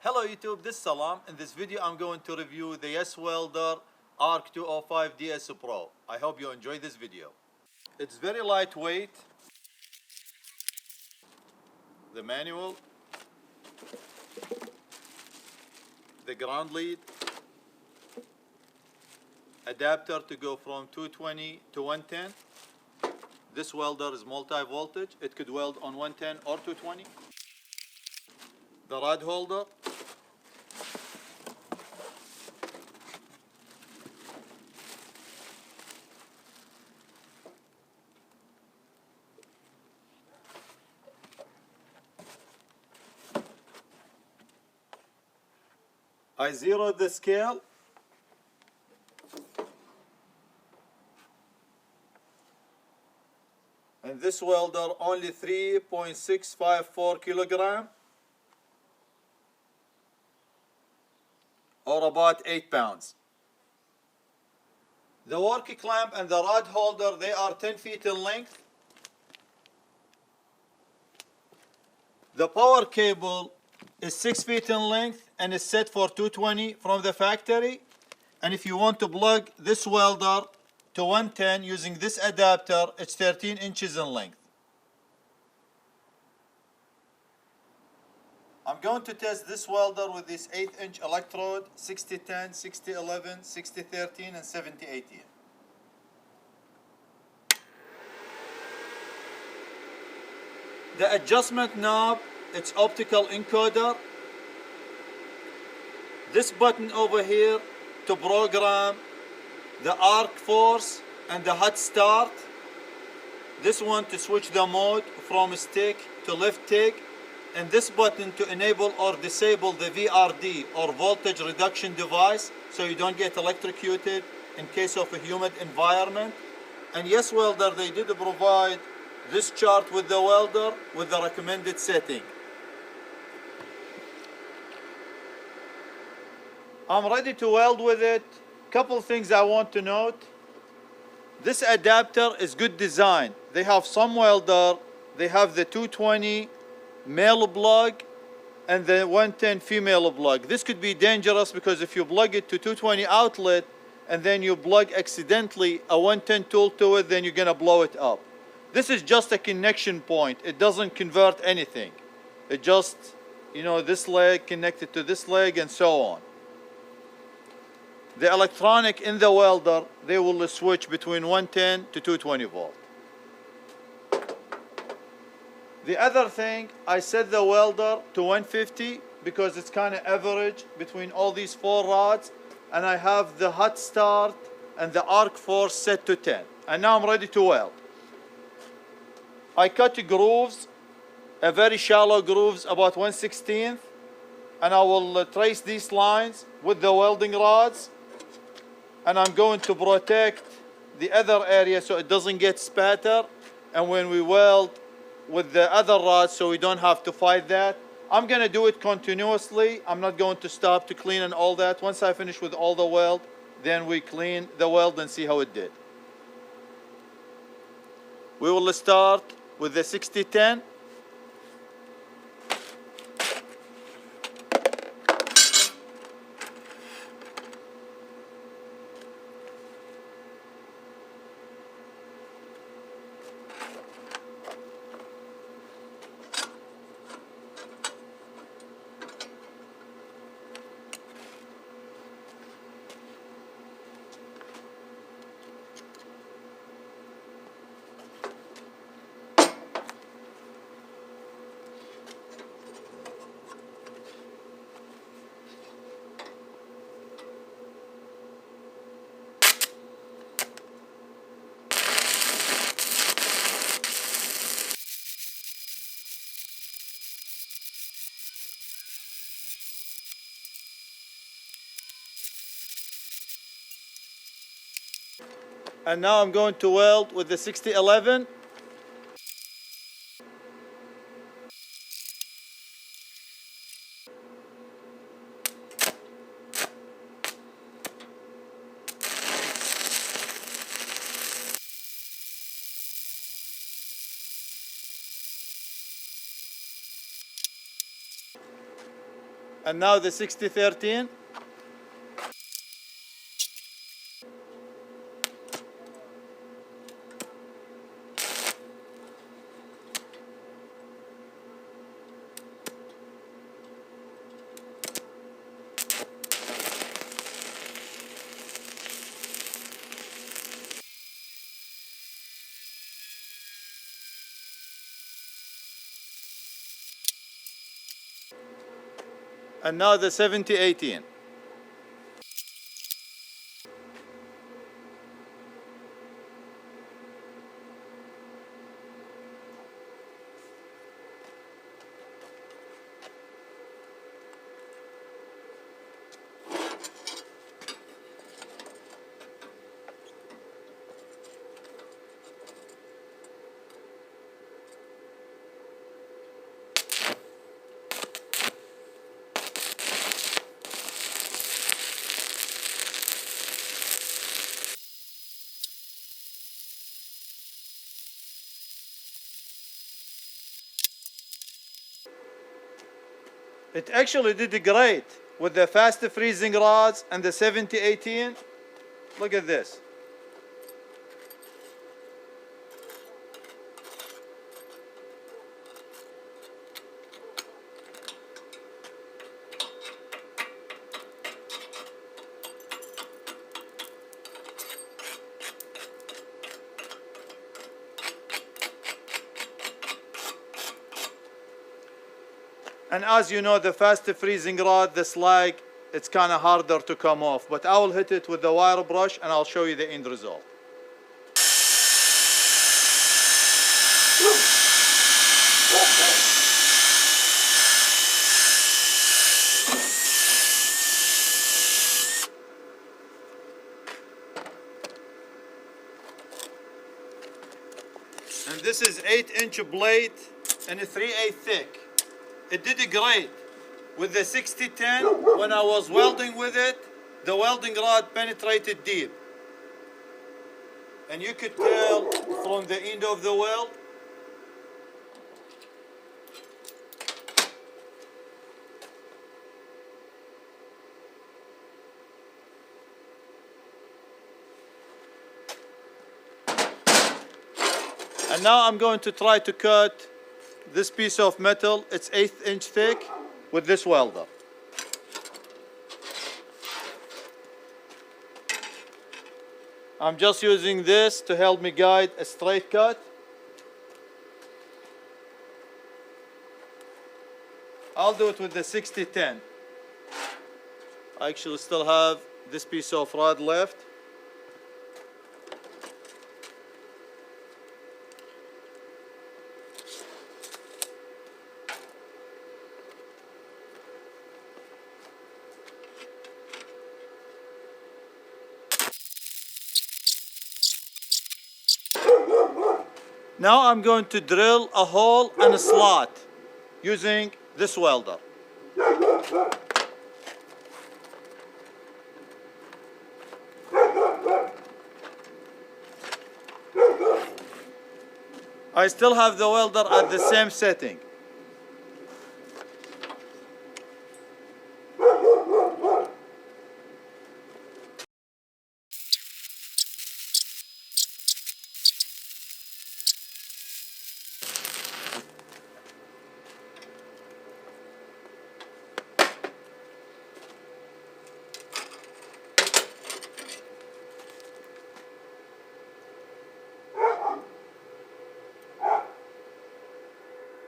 Hello YouTube, this is Salam. In this video I'm going to review the YesWelder ARC 205 DS Pro. I hope you enjoy this video. It's very lightweight. The manual, the ground lead, adapter to go from 220 to 110. This welder is multi-voltage. It could weld on 110 or 220. The rod holder, I zeroed the scale. And this welder only 3.654 kilogram, or about 8 pounds. The work clamp and the rod holder, they are 10 feet in length. The power cable is 6 feet in length and is set for 220 from the factory. And if you want to plug this welder to 110 using this adapter, it's 13 inches in length. I'm going to test this welder with this 8-inch electrode, 6010, 6011, 6013, and 7018. The adjustment knob, it's optical encoder. This button over here to program the arc force and the hot start. This one to switch the mode from stick to lift tick. And this button to enable or disable the VRD or voltage reduction device so you don't get electrocuted in case of a humid environment. And YesWelder, they did provide this chart with the welder with the recommended setting. I'm ready to weld with it. Couple things I want to note. This adapter is good design. They have some welder, they have the 220 male plug and the 110 female plug. This could be dangerous because if you plug it to 220 outlet and then you plug accidentally a 110 tool to it, then you're gonna blow it up. This is just a connection point. It doesn't convert anything. It just, you know, this leg connected to this leg and so on. The electronic in the welder, they will switch between 110 to 220 volt. The other thing, I set the welder to 150 because it's kind of average between all these 4 rods, and I have the hot start and the arc force set to 10. And now I'm ready to weld. I cut grooves, a very shallow grooves, about 1/16, and I will trace these lines with the welding rods, and I'm going to protect the other area so it doesn't get spatter, and when we weld with the other rods so we don't have to fight that. I'm gonna do it continuously. I'm not going to stop to clean and all that. Once I finish with all the weld, then we clean the weld and see how it did. We will start with the 6010. And now I'm going to weld with the 6011. And now the 6013. And now the 7018. It actually did great with the fast freezing rods and the 7018. Look at this. And as you know, the fast freezing rod, the slag, it's kind of harder to come off. But I will hit it with the wire brush and I'll show you the end result. And this is 8-inch blade and a 3/8 thick. It did great. With the 6010, when I was welding with it, the welding rod penetrated deep. And you could tell from the end of the weld. And now I'm going to try to cut this piece of metal. It's 1/8 inch thick with this welder. I'm just using this to help me guide a straight cut. I'll do it with the 6010. I actually still have this piece of rod left. Now I'm going to drill a hole and a slot using this welder. I still have the welder at the same setting.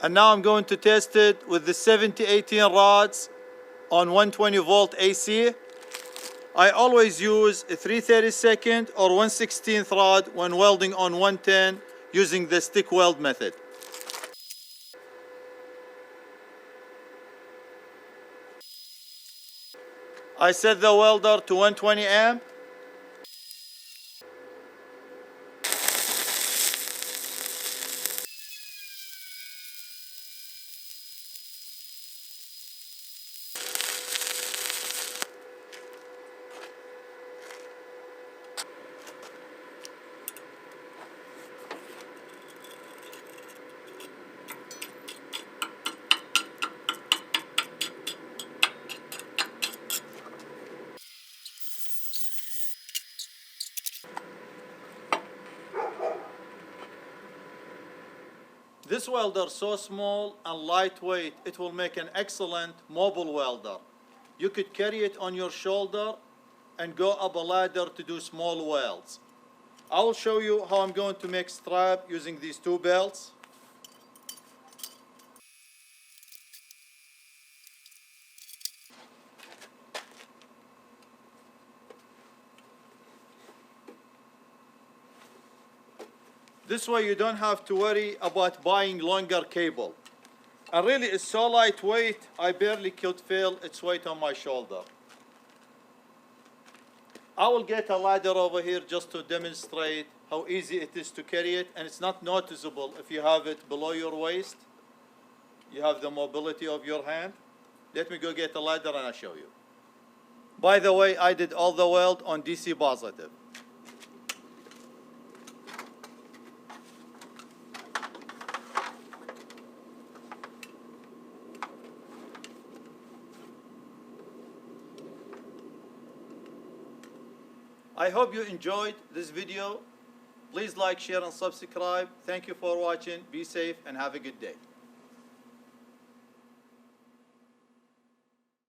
And now I'm going to test it with the 7018 rods on 120 volt AC. I always use a 3/32 or 1/16 rod when welding on 110 using the stick weld method. I set the welder to 120 amp. This welder is so small and lightweight, it will make an excellent mobile welder. You could carry it on your shoulder and go up a ladder to do small welds. I will show you how I'm going to make strap using these two belts. This way you don't have to worry about buying longer cable. And really it's so lightweight, I barely could feel its weight on my shoulder. I will get a ladder over here just to demonstrate how easy it is to carry it, and it's not noticeable if you have it below your waist. You have the mobility of your hand. Let me go get a ladder and I'll show you. By the way, I did all the weld on DC positive. I hope you enjoyed this video. Please like, share, and subscribe. Thank you for watching. Be safe and have a good day.